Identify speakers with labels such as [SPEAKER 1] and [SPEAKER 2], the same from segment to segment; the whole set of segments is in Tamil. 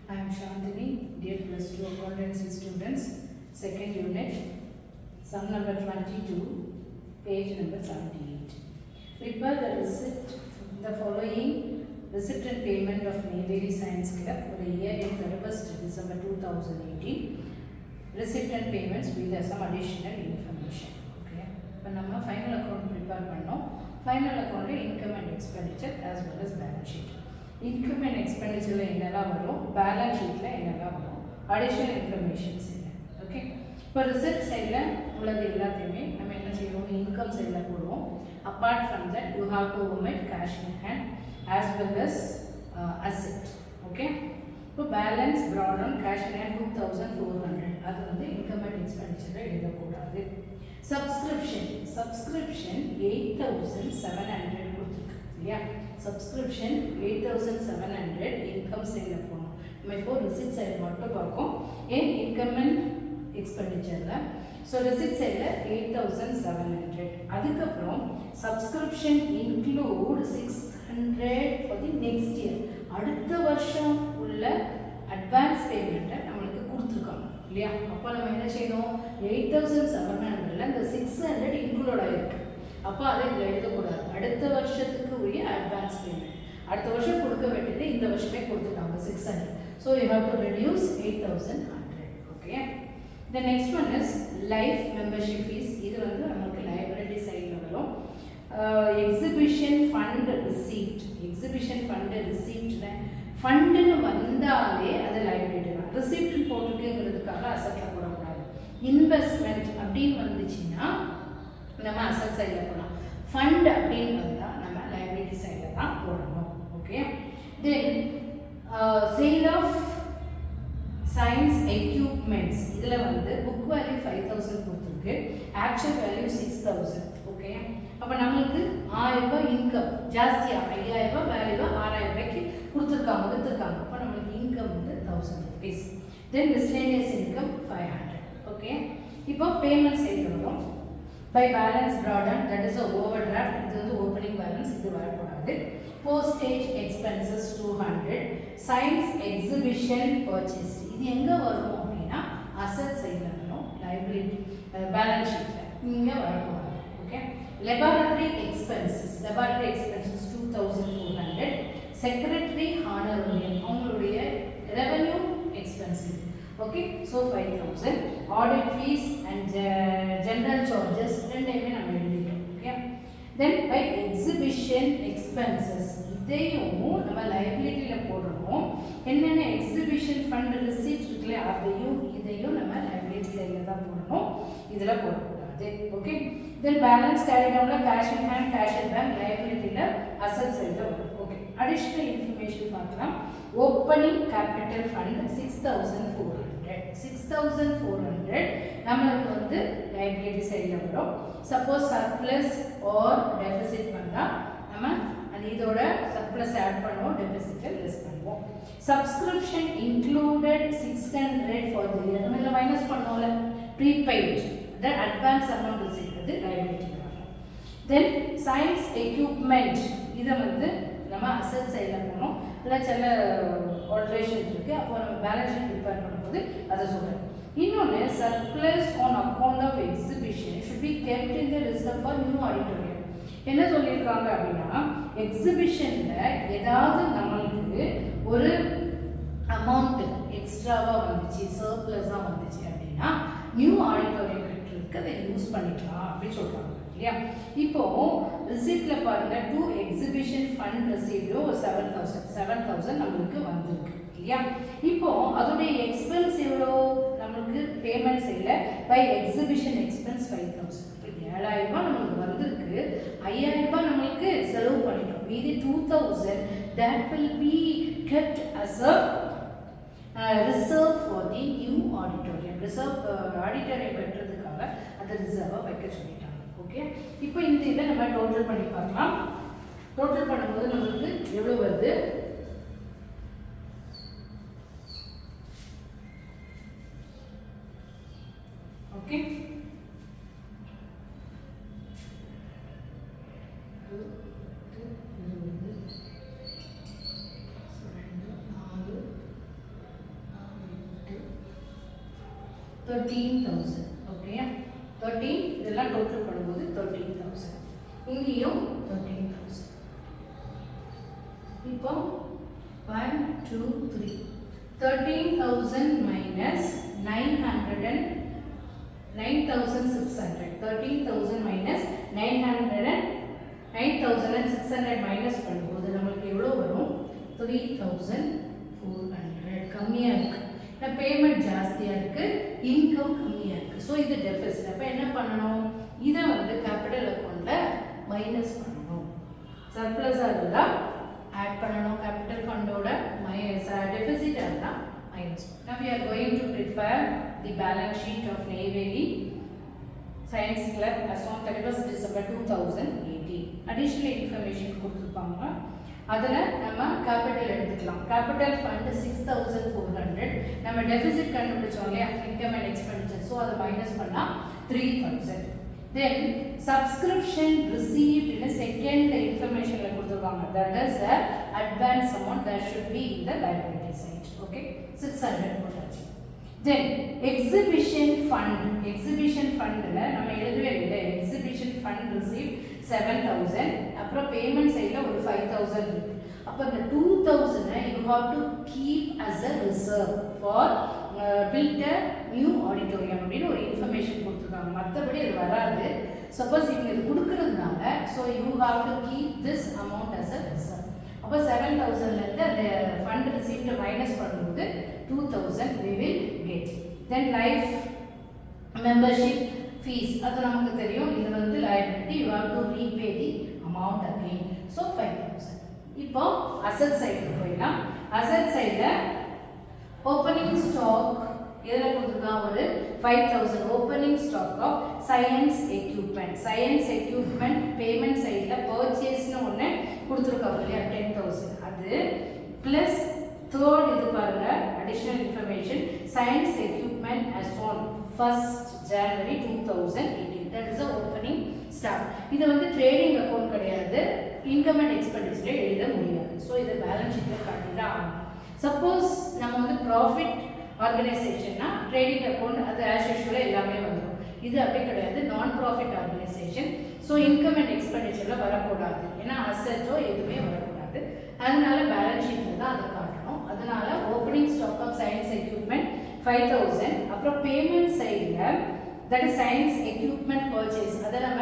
[SPEAKER 1] I am Shandini, dear plus 2 accountancy students, second unit, sum number 22, page number 78. Prepare the receipt, the following receipt and payment of Neyveli Science Club for the year in 31st December 2018. Receipt and payments with some additional information. Okay. இப்போ நம்ம final account prepare பண்ணோம். Final account income and expenditure as well as balance sheet. Income and expenditure என்னெல்லாம் வரும், பேலன்ஸ் ஷீட்டில் என்னெல்லாம் வரும், அடிஷனல் இன்ஃபர்மேஷன்ஸ் என்ன. ஓகே, இப்போ ரிசல்ட் சைடில் உள்ளது எல்லாத்தையுமே நம்ம என்ன செய்வோம், இன்கம் சைடில் போடுவோம். Apart from that you have to omit cash in hand as well as asset. Okay, இப்போ balance brought on cash in hand 2400, அது வந்து இன்கம் அண்ட் எக்ஸ்பெண்டிச்சரை எழுதக்கூடாது. சப்ஸ்கிரிப்ஷன் 8700 கொடுத்துருக்கு இல்லையா, சப்ஸ்கிரிப்ஷன் 8700 இன்கம் சைடில் போகணும். நம்ம இப்போ ரிசிப்ட் சைடு மட்டும் பார்ப்போம், ஏன் இன்கம் அண்ட் எக்ஸ்பெண்டிச்சரில். ஸோ ரிசிப்ட் சைடில் 8700. அதுக்கப்புறம் subscription include 600 for the next year, அடுத்த வருஷம் உள்ள அட்வான்ஸ் பேமெண்ட்டை நம்மளுக்கு கொடுத்துருக்காங்க இல்லையா. அப்போ நம்ம என்ன செய்யணும், 8700ல் இந்த 600 இன்க்ளூட் ஆகிருக்கு. அப்போ அதை இதில் எழுதக்கூடாது. அடுத்த வருஷத்துக்கு உரிய அட்வான்ஸ் பேமெண்ட், அடுத்த வருஷம் கொடுக்க வேண்டியது இந்த வருஷமே கொடுத்துட்டாங்க 600. So you have to reduce 8100. Okay, the next one is life membership fees. இது வந்து நமக்கு லைப்ரரி சைடில் வரும். Exhibition fund receipt, exhibition fund ரிசீப்ட்னு ஃபண்டுன்னு வந்தாலே அது லைப்ரரி தான். ரிசீப்ட் போட்டுருக்குங்கிறதுக்காக அசட்டில் போடக்கூடாது. இன்வெஸ்ட்மெண்ட் அப்படின்னு வந்துச்சுன்னா நம்ம அசட் சைடில் போடலாம். ஃபண்ட் அப்படின்னு வந்தால் நம்ம லைப்ரரி சைடில் தான் போடணும். Okay, then sale of science equipments, இதில் வந்து புக் வேல்யூ 5000 கொடுத்துருக்கு, ஆக்சுவல் வேல்யூ 6000. ஓகே, அப்போ நம்மளுக்கு 1000 ரூபாய் இன்கம் ஜாஸ்தியாக, 5000 ரூபாய் வேல்யூவாக 6000 ரூபாய்க்கு விற்றுருக்காங்க. அப்போ நம்மளுக்கு இன்கம் வந்து 1000 rupees. தென் மிஸ்லேனியஸ் இன்கம் 500. ஓகே, இப்போ பேமெண்ட் சைடு வரும். By balance brought on, that is a overdraft, இது வந்து opening balance, இது வரக்கூடாது. Postage expenses 200. Science exhibition purchase, இது எங்கே வரும் அப்படின்னா அசட் சைடில் வரும், லைபிலிட்டி பேலன்ஸ் ஷீட்டில் இங்கே வரக்கூடாது. Okay, laboratory expenses 2200. Secretary honorarium, அவங்களுடைய revenue expensive. Okay, so 5000. Audit fees and general charges ரெண்டையுமே நம்ம எழுதிட்டோம். Okay, then by exhibition expenses, இதையும் நம்ம லைபிலிட்டியில் போடுறோம். என்னென்ன எக்ஸிபிஷன் ஃபண்ட் ரிசீப்ட் இருக்குல்ல, அதையும் இதையும் நம்ம லைபிலிட்டி சைடில் தான் போடணும், இதில் போடக்கூடாது. ஓகே, தென் பேலன்ஸ் கேரி டவுனில் cash in hand, cash in bank, லைபிலிட்டியில் அசட் சைடில் வரும். ஓகே, அடிஷ்னல் இன்ஃபர்மேஷன் பார்க்கலாம். Opening capital fund 6400. 6400 நம்மளுக்கு வந்து லைபிலிட்டி சைடில் வரும். சப்போஸ் சர்ப்ளஸ் ஆர் டெபிசிட் வந்தால் நம்ம அது இதோட சர்ப்ளஸ் ஆட் பண்ணுவோம், டெபிசிட்டை லெஸ் பண்ணுவோம். Subscription included 600 for the year, நம்ம இதில் மைனஸ் பண்ணுவோம்ல, prepaid the advance amount received லைபிலிட்டியில் வரும். தென் சயின்ஸ் எக்யூப்மெண்ட், இதை வந்து நம்ம அசட் சைடில் போகணும். இல்லை சில ஆல்ட்ரேஷன் இருக்குது, அப்போ நம்ம பேலன்ஸ் ஷீட் ப்ரிப்பேர் பண்ணும்போது அதை சொல்கிறேன். இன்னொன்று, surplus on account of exhibition should be kept in the reserve for new auditorium. என்ன சொல்லியிருக்காங்க அப்படின்னா, எக்ஸிபிஷனில் ஏதாவது நம்மளுக்கு ஒரு அமௌண்ட் எக்ஸ்ட்ராவாக வந்துச்சு, சர்ப்ளஸாக வந்துச்சு அப்படின்னா நியூ ஆடிட்டோரியம் கட்டுறதுக்கு அதை யூஸ் பண்ணிக்கலாம் அப்படின்னு சொல்கிறாங்க இல்லையா. இப்போ ரிசீப்டில் பாருங்கள், 2 எக்ஸிபிஷன் ஃபண்ட் ரிசீப்டும் ஒரு 7000 நம்மளுக்கு வந்திருக்கு இல்லையா. இப்போ அதோடைய எக்ஸ்பென்ஸ் எவ்வளோ, நம்மளுக்கு பேமெண்ட் சைடில் பை எக்ஸிபிஷன் எக்ஸ்பென்ஸ் 5000. இப்போ 7000 ரூபாய் நம்மளுக்கு வந்திருக்கு, 5000 ரூபாய் நம்மளுக்கு செலவு பண்ணிட்டோம், மீதி 2000 that will be kept as a reserve for the new auditorium. Reserve auditorium கட்டுறதுக்காக அந்த ரிசர்வை வைக்க சொல்லிட்டாங்க. ஓகே, இப்போ இந்த இதை நம்ம டோட்டல் பண்ணி பார்க்கலாம். டோட்டல் பண்ணும்போது நம்மளுக்கு எவ்வளோ வருது, ஓகே, 13,000. ஓகே 13 இதெல்லாம் டோட்டல் பண்ணும்போது 13,000. இங்கேயும் 13,000. இப்போ 1 2 3 13,000 minus 9,600. 13,000 minus 9,600 மைனஸ் பண்ணும்போது நம்மளுக்கு எவ்வளோ வரும்? 3,400. கம்மியாக இருக்கு. இந்த பேமெண்ட் ஜாஸ்தியாக இருக்கு, இன்கம் கம்மியாக இருக்கு. ஸோ இது டெபிசிட். அப்போ என்ன பண்ணணும்? இதை வந்து கேபிட்டல் அக்கௌண்ட்ல மைனஸ் பண்ணணும். சர்ப்ளஸாக இருந்தால் ஆட் பண்ணணும் கேபிட்டல் ஃபண்டோட, டெபிசிட் இருந்தால் minus. Now we are going to prepare the balance sheet of Neyveli Science Club as on 31st December 2018. Additional information கொடுத்திருப்பாங்க. அதில் நம்ம கேபிட்டல் எடுத்துக்கலாம். Capital fund 6,400. நம்ம டெபிசிட் கண்டுபிடிச்சோம் இல்லையா, இன்கம் அண்ட் எக்ஸ்பெண்டிச்சர். ஸோ அதை மைனஸ் பண்ணால் 3,000. Then subscription received in a second information கொடுத்திருப்பாங்க. That is the advance amount that should be in the liability side. Okay, 600 போட்டாச்சு. Then exhibition fund. Exhibition fundல நம்ம எழுதவே இல்லை. Exhibition fund received 7,000. அப்புறம் பேமெண்ட் சைடில் ஒரு 5,000 இருக்கு. அப்போ இந்த 2,000 you have to keep as a reserve for build a new auditorium அப்படின்னு ஒரு இன்ஃபர்மேஷன் கொடுத்துருக்காங்க. மற்றபடி அது வராது. சப்போஸ் இவங்க இது கொடுக்கறதுனால so you have to keep this amount as a reserve. அப்போ 7,000லேருந்து அந்த ஃபண்ட் ரிசீப்ட் மைனஸ் பண்ணும்போது 2,000 we will get. Then life membership fees, அது நமக்கு தெரியும். இது வந்து liability, you have to repay the amount again. So 5,000. இப்போ அசெட் சைடு போயிடலாம். அசெட் சைடில் ஓப்பனிங் ஸ்டாக் எதில் கொடுத்துருக்கான்? ஒரு 5,000 opening stock of science equipment. Science equipment payment சைடில் பர்ச்சேஸ்னு ஒன்று கொடுத்துருக்காங்க இல்லையா, 10,000. அது ப்ளஸ் தேர்ட் இது பாருங்க, additional information science equipment as on 1st January 2018. That is opening stock. இது வந்து ட்ரேடிங் அக்கௌண்ட் கிடையாது, இன்கம் அண்ட் எக்ஸ்பெண்டிச்சர் எழுத முடியாது. ஸோ இதை பேலன்ஸ் ஷீட்டில் காட்டி தான் ஆகணும். சப்போஸ் நம்ம வந்து ப்ராஃபிட் ஆர்கனைசேஷன்னா ட்ரேடிங் அக்கௌண்ட் அது ஆஸ் யூஷுவலாக எல்லாமே வந்துடும். இது அப்படி கிடையாது, non profit organisation. So income and எக்ஸ்பெண்டிச்சரில் வரக்கூடாது, ஏன்னா அசெட்டோ எதுவுமே வரக்கூடாது. அதனால பேலன்ஸ் ஷீட்டில் தான் அதை காட்டணும். அதனால opening stock of science equipment 5,000. அப்புறம் பேமெண்ட் சைடில் that is science equipment purchase, அதை நம்ம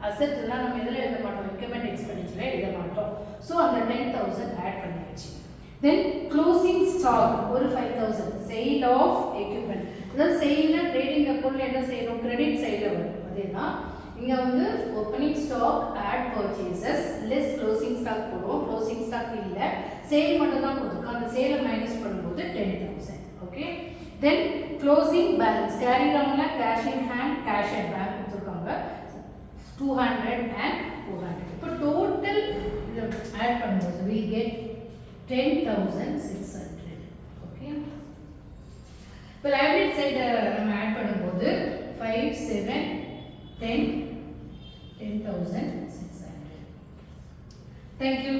[SPEAKER 1] அசெட்லாம் நம்ம எதில் எழுத மாட்டோம், இன்கம் அண்ட் எக்ஸ்பெண்டிச்சரில் எழுத மாட்டோம். ஸோ அந்த 10,000 ஆட் பண்ணியாச்சு. தென் க்ளோசிங் ஸ்டாக் ஒரு 5,000 சேல் ஆஃப் எக்யூப்மெண்ட். அதாவது சேல்னா ட்ரேடிங் அக்கௌண்ட்ல என்ன செய்யணும், கிரெடிட் சைடில் வரும். அதேனா இங்கே வந்து opening stock add purchases less closing stock போடுவோம். க்ளோசிங் ஸ்டாக் இல்லை, சேல் மட்டும் தான் கொடுத்துருக்கோம். அந்த சேலை மைனஸ் பண்ணும்போது 10,000. Okay, then closing balance carry டவுன்ல cash in hand, cash at bank கொடுத்துருக்காங்க 200 and 400. இப்போ டோட்டல் இதை ஆட் பண்ணும்போது we get 10,600. ஓகே, இப்போ லைபிலிட்டி சைடு நம்ம ஆட் பண்ணும்போது 5 7 10 10,600. Thank you.